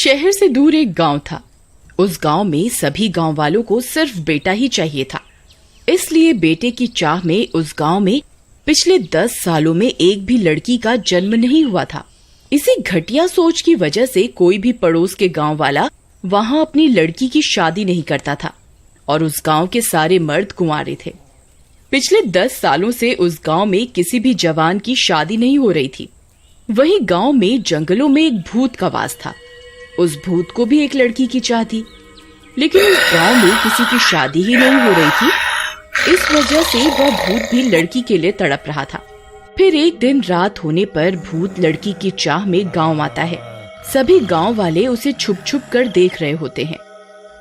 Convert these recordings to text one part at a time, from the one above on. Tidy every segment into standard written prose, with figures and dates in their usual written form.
शहर से दूर एक गांव था। उस गांव में सभी गांव वालों को सिर्फ बेटा ही चाहिए था। इसलिए बेटे की चाह में उस गांव में पिछले 10 सालों में एक भी लड़की का जन्म नहीं हुआ था। इसी घटिया सोच की वजह से कोई भी पड़ोस के गांव वाला वहां अपनी लड़की की शादी नहीं करता था और उस गांव के सारे मर्द कुंवारे थे। पिछले 10 सालों से उस गांव में किसी भी जवान की शादी नहीं हो रही थी। वहीं गांव में जंगलों में एक भूत का वास था। उस भूत को भी एक लड़की की चाह थी, लेकिन उस गांव में किसी की शादी ही नहीं हो रही थी। इस वजह से वह भूत भी लड़की के लिए तड़प रहा था। फिर एक दिन रात होने पर भूत लड़की की चाह में गांव आता है। सभी गांव वाले उसे छुप छुप कर देख रहे होते हैं।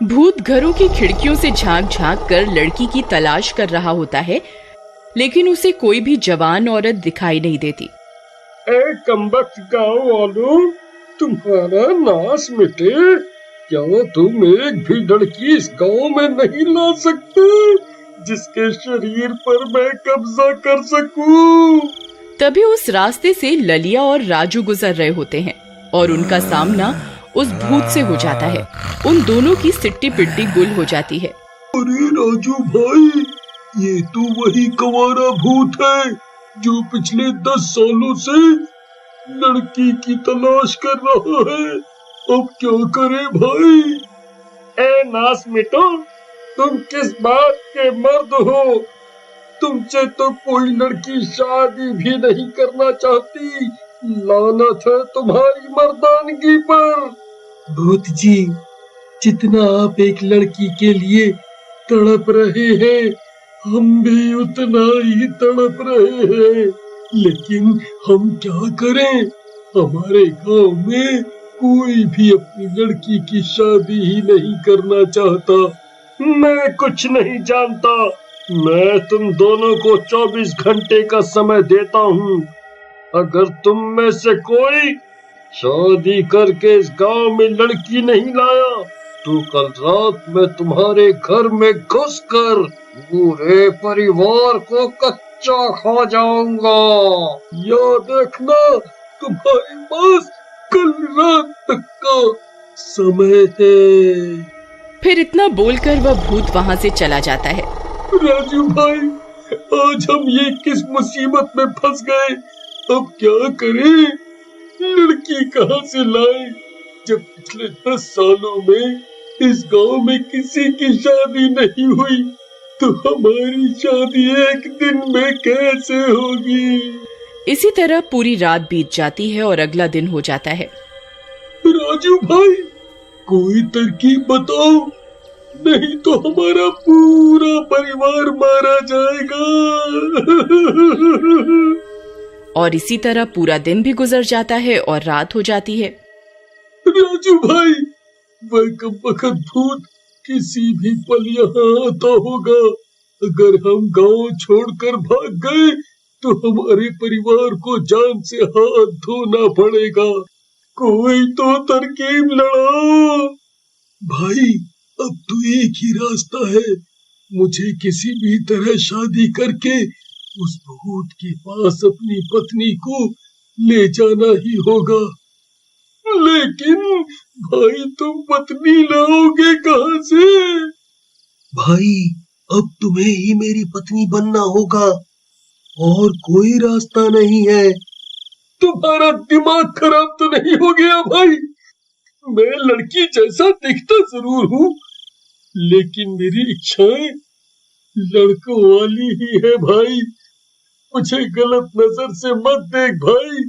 भूत घरों की खिड़कियों से झांक झांक कर लड़की की तलाश कर रहा होता है, लेकिन उसे कोई भी जवान औरत दिखाई नहीं देती। ए कमबख्त गाँव वालों, तुम्हारा नाश मिटे, क्या तुम एक भी लड़की इस गांव में नहीं ला सकते जिसके शरीर पर मैं कब्जा कर सकूं? तभी उस रास्ते से ललिया और राजू गुजर रहे होते हैं और उनका सामना उस भूत से हो जाता है। उन दोनों की सिट्टी पिट्टी गुल हो जाती है। अरे राजू भाई, ये तो वही कंवारा भूत है जो पिछले 10 सालों से लड़की की तलाश कर रहा है। अब क्या करे भाई? ए नास मिटो, तुम किस बात के मर्द हो? तुमसे तो कोई लड़की शादी भी नहीं करना चाहती। लानत है तुम्हारी मर्दानगी पर। भूत जी, जितना आप एक लड़की के लिए तड़प रहे हैं, हम भी उतना ही तड़प रहे हैं। लेकिन हम क्या करें? हमारे गांव में कोई भी अपनी लड़की की शादी ही नहीं करना चाहता। मैं कुछ नहीं जानता। मैं तुम दोनों को 24 घंटे का समय देता हूँ। अगर तुम में से कोई शादी करके इस गांव में लड़की नहीं लाया तो कल रात मैं तुम्हारे घर में घुसकर पूरे परिवार को कच्चा खा जाऊंगा। याद रखना, तुम्हारे पास कल रात तक का समय है। फिर इतना बोलकर वह भूत वहाँ से चला जाता है। राजू भाई, आज हम ये किस मुसीबत में फंस गए? अब क्या करें? लड़की कहाँ से लाए जब पिछले 10 सालों में इस गांव में किसी की शादी नहीं हुई, तो हमारी शादी एक दिन में कैसे होगी? इसी तरह पूरी रात बीत जाती है और अगला दिन हो जाता है। राजू भाई, कोई तरकीब बताओ, नहीं तो हमारा पूरा परिवार मारा जाएगा। और इसी तरह पूरा दिन भी गुजर जाता है और रात हो जाती है। राजू भाई, वह कमबख्त भूत किसी भी पल यहाँ आता होगा। अगर हम गांव छोड़कर भाग गए तो हमारे परिवार को जान से हाथ धोना पड़ेगा। कोई तो तरकीब लगाओ। भाई, अब तो एक ही रास्ता है। मुझे किसी भी तरह शादी करके उस भूत के पास अपनी पत्नी को ले जाना ही होगा। लेकिन भाई, तुम पत्नी लाओगे कहाँ से? भाई, अब तुम्हें ही मेरी पत्नी बनना होगा और कोई रास्ता नहीं है। तुम्हारा दिमाग खराब तो नहीं हो गया भाई? मैं लड़की जैसा दिखता जरूर हूँ, लेकिन मेरी इच्छाएं लड़कों वाली ही है भाई। मुझे गलत नजर से मत देख भाई,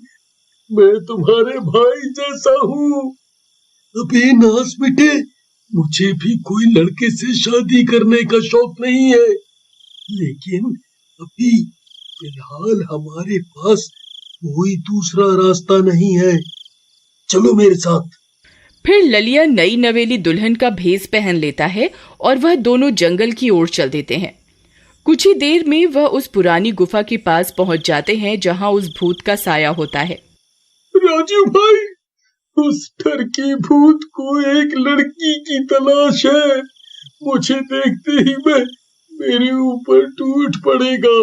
मैं तुम्हारे भाई जैसा हूँ। अबे नास बेटे, मुझे भी कोई लड़के से शादी करने का शौक नहीं है, लेकिन अभी फिलहाल हमारे पास कोई दूसरा रास्ता नहीं है। चलो मेरे साथ। फिर ललिया नई नवेली दुल्हन का भेष पहन लेता है और वह दोनों जंगल की ओर चल देते हैं। कुछ ही देर में वह उस पुरानी गुफा के पास पहुंच जाते हैं जहां उस भूत का साया होता है। राजू भाई, उस ठरकी भूत को एक लड़की की तलाश है। मुझे देखते ही मेरे ऊपर टूट पड़ेगा।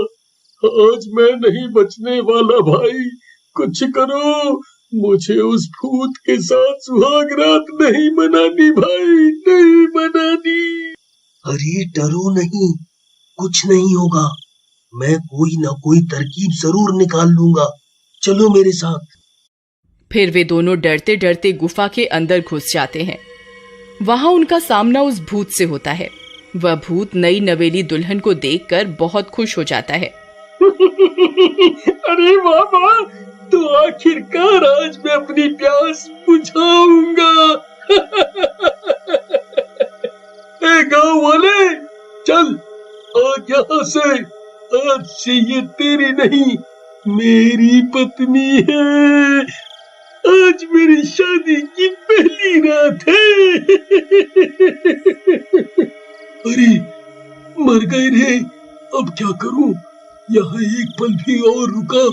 आज मैं नहीं बचने वाला भाई। कुछ करो, मुझे उस भूत के साथ सुहाग रात नहीं मनानी भाई, नहीं मनानी। अरे डरो नहीं, कुछ नहीं होगा, मैं कोई ना कोई तरकीब जरूर निकाल लूंगा, चलो मेरे साथ। फिर वे दोनों डरते डरते गुफा के अंदर घुस जाते हैं। वहां उनका सामना उस भूत से होता है। वह भूत नई नवेली दुल्हन को देखकर बहुत खुश हो जाता है। अरे बाबा, तो आखिरकार आज मैं अपनी प्यास बुझाऊंगा। ए गांव वाले, चल आज यहाँ से, आज से ये तेरी नहीं मेरी पत्नी है। आज मेरी शादी की पहली रात है। अरे मर गए रे, अब क्या करूं? यहाँ एक पल भी और रुका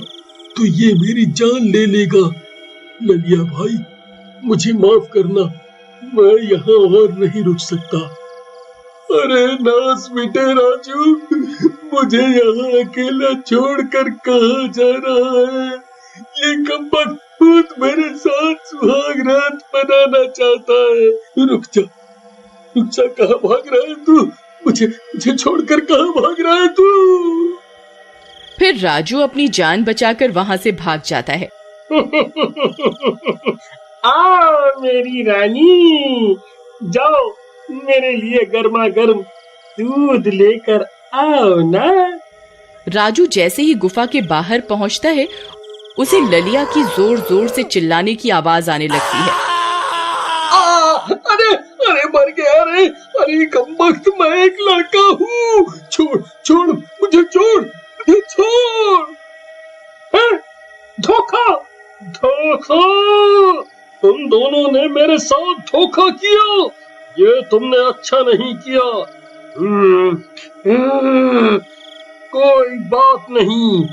तो ये मेरी जान ले लेगा। ललिया भाई, मुझे माफ करना, मैं यहाँ और नहीं रुक सकता। अरे नास मिटे राजू, मुझे यहाँ अकेला छोड़कर कहाँ जा रहा है? ये कमबख्त भूत मेरे साथ सुहाग रात मनाना चाहता है। रुक जा, कहाँ भाग रहा है तू? मुझे छोड़कर कहाँ भाग रहा है तू? फिर राजू अपनी जान बचाकर वहां से भाग जाता है। आ मेरी रानी, जाओ मेरे लिए गर्मा गर्म दूध लेकर आओ ना। राजू जैसे ही गुफा के बाहर पहुंचता है, उसे ललिया की जोर जोर से चिल्लाने की आवाज आने लगती है। अरे अरे मर गया रे, अरे कमबख्त, मैं एक लड़का हूँ, छोड़ मुझे, छोड़। धोखा, तुम दोनों ने मेरे साथ धोखा किया, ये तुमने अच्छा नहीं किया। कोई बात नहीं,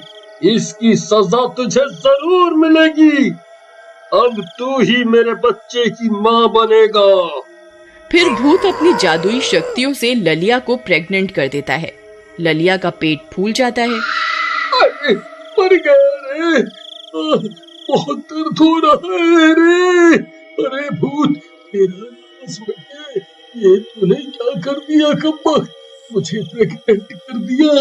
इसकी सजा तुझे जरूर मिलेगी। अब तू ही मेरे बच्चे की माँ बनेगा। फिर भूत अपनी जादुई शक्तियों से ललिया को प्रेग्नेंट कर देता है। ललिया का पेट फूल जाता है। अरे मर गया रे, बहुत दर्द हो रहा है रे। अरे भूत, तेरा नाश बचे, ये तूने क्या कर दिया कमबख्त? मुझे प्रेग्नेंट कर दिया।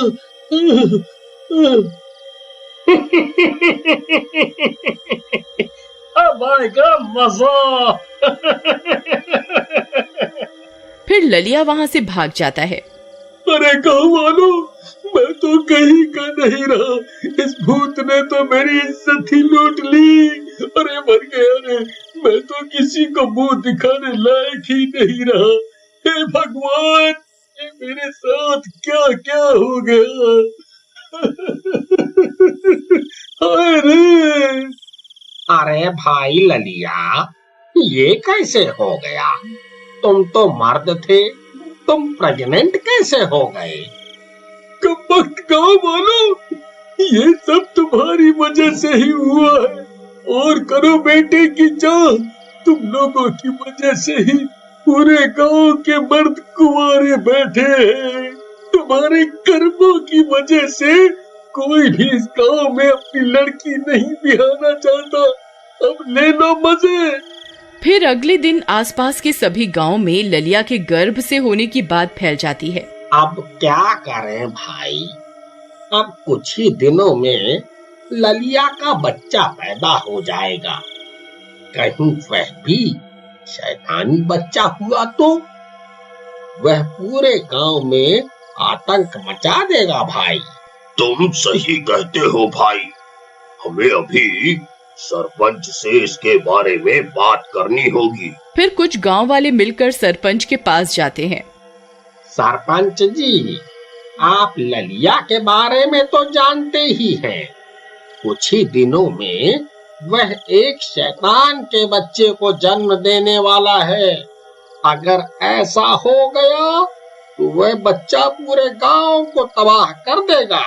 अब आएगा मजा। फिर ललिया वहां से भाग जाता है। अरे गाँव वालों, मैं तो कहीं का नहीं रहा, इस भूत ने तो मेरी इज्जत ही लूट ली। अरे मर गया रे, मैं तो किसी को मुंह दिखाने लायक ही नहीं रहा। हे भगवान, ये मेरे साथ क्या क्या हो गया? हाय रे। अरे भाई ललिया, ये कैसे हो गया? तुम तो मर्द थे, तुम प्रेग्नेंट कैसे हो गए? कमबख्त गाँव वालों, ये सब तुम्हारी वजह से ही हुआ है। और करो बेटे की जान, तुम लोगों की वजह से ही पूरे गांव के मर्द कुंवारे बैठे हैं। तुम्हारे कर्मों की वजह से कोई भी इस गांव में अपनी लड़की नहीं बिहाना चाहता। अब ले लो मजे। फिर अगले दिन आसपास के सभी गांव में ललिया के गर्भ से होने की बात फैल जाती है। अब क्या करें भाई? अब कुछ ही दिनों में ललिया का बच्चा पैदा हो जाएगा। कहीं वह भी शैतानी बच्चा हुआ तो वह पूरे गांव में आतंक मचा देगा भाई। तुम सही कहते हो भाई, हमें अभी सरपंच से इसके बारे में बात करनी होगी। फिर कुछ गांव वाले मिलकर सरपंच के पास जाते हैं। सरपंच जी, आप ललिया के बारे में तो जानते ही हैं। कुछ ही दिनों में वह एक शैतान के बच्चे को जन्म देने वाला है। अगर ऐसा हो गया तो वह बच्चा पूरे गांव को तबाह कर देगा।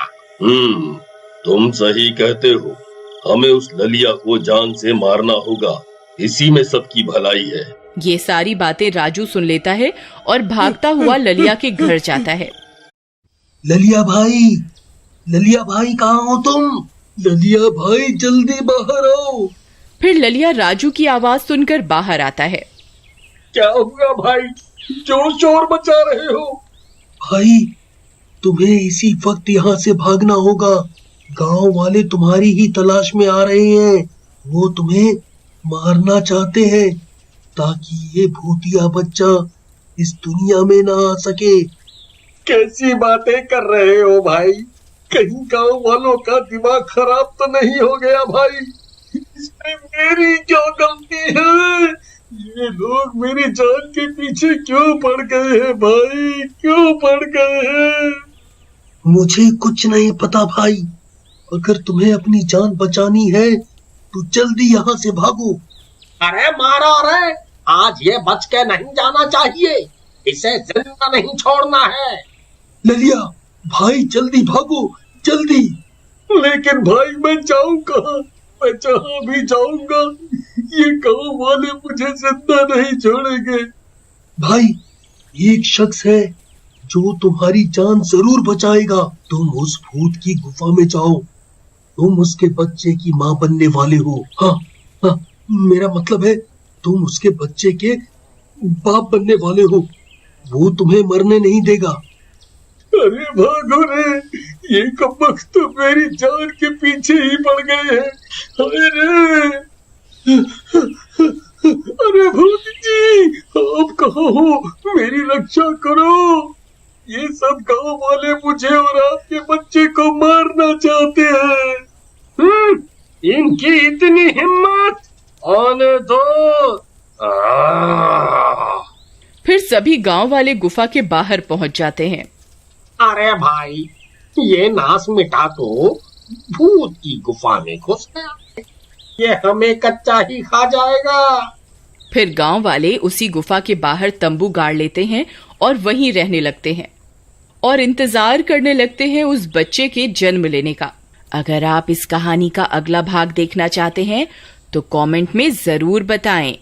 तुम सही कहते हो, हमें उस ललिया को जान से मारना होगा, इसी में सबकी भलाई है। ये सारी बातें राजू सुन लेता है और भागता हुआ ललिया के घर जाता है। ललिया भाई कहाँ हो तुम? ललिया भाई जल्दी बाहर आओ, फिर ललिया राजू की आवाज सुनकर बाहर आता है। क्या हुआ भाई, जो शोर मचा रहे हो? भाई तुम्हें इसी वक्त यहाँ से भागना होगा। गांव वाले तुम्हारी ही तलाश में आ रहे हैं। वो तुम्हें मारना चाहते हैं ताकि ये भूतिया बच्चा इस दुनिया में ना आ सके। कैसी बातें कर रहे हो भाई? कहीं गांव वालों का दिमाग खराब तो नहीं हो गया भाई? इसमें मेरी क्या गलती है? ये लोग मेरी जान के पीछे क्यों पड़ गए हैं भाई, क्यों पड़ गए हैं? मुझे कुछ नहीं पता भाई। अगर तुम्हें अपनी जान बचानी है तो जल्दी यहाँ से भागो। अरे मारो रे, आज ये बच के नहीं जाना चाहिए, इसे जिंदा नहीं छोड़ना है। ललिया भाई जल्दी भागो, जल्दी। लेकिन भाई मैं जाऊं कहाँ? मैं जहाँ भी जाऊंगा ये गांव वाले मुझे जिंदा नहीं छोड़ेंगे। भाई एक शख्स है जो तुम्हारी जान जरूर बचाएगा। तुम उस भूत की गुफा में जाओ। तुम उसके बच्चे की माँ बनने वाले हो। हाँ हाँ, मेरा मतलब है तुम उसके बच्चे के बाप बनने वाले हो। वो तुम्हें मरने नहीं देगा। अरे भागो रे, ये कबक तो मेरी जान के पीछे ही पड़ गए हैं। अरे अरे भूत जी, आप कहाँ हो? मेरी रक्षा करो। ये सब गांव वाले मुझे और आपके बच्चे को मारना चाहते हैं। इनकी इतनी हिम्मत, आने दो। फिर सभी गांव वाले गुफा के बाहर पहुंच जाते हैं। अरे भाई, ये नास मिटा तो भूत की गुफा में घुस गया, ये हमें कच्चा ही खा जाएगा। फिर गांव वाले उसी गुफा के बाहर तंबू गाड़ लेते हैं और वहीं रहने लगते हैं और इंतजार करने लगते हैं उस बच्चे के जन्म लेने का। अगर आप इस कहानी का अगला भाग देखना चाहते हैं तो कमेंट में जरूर बताएं।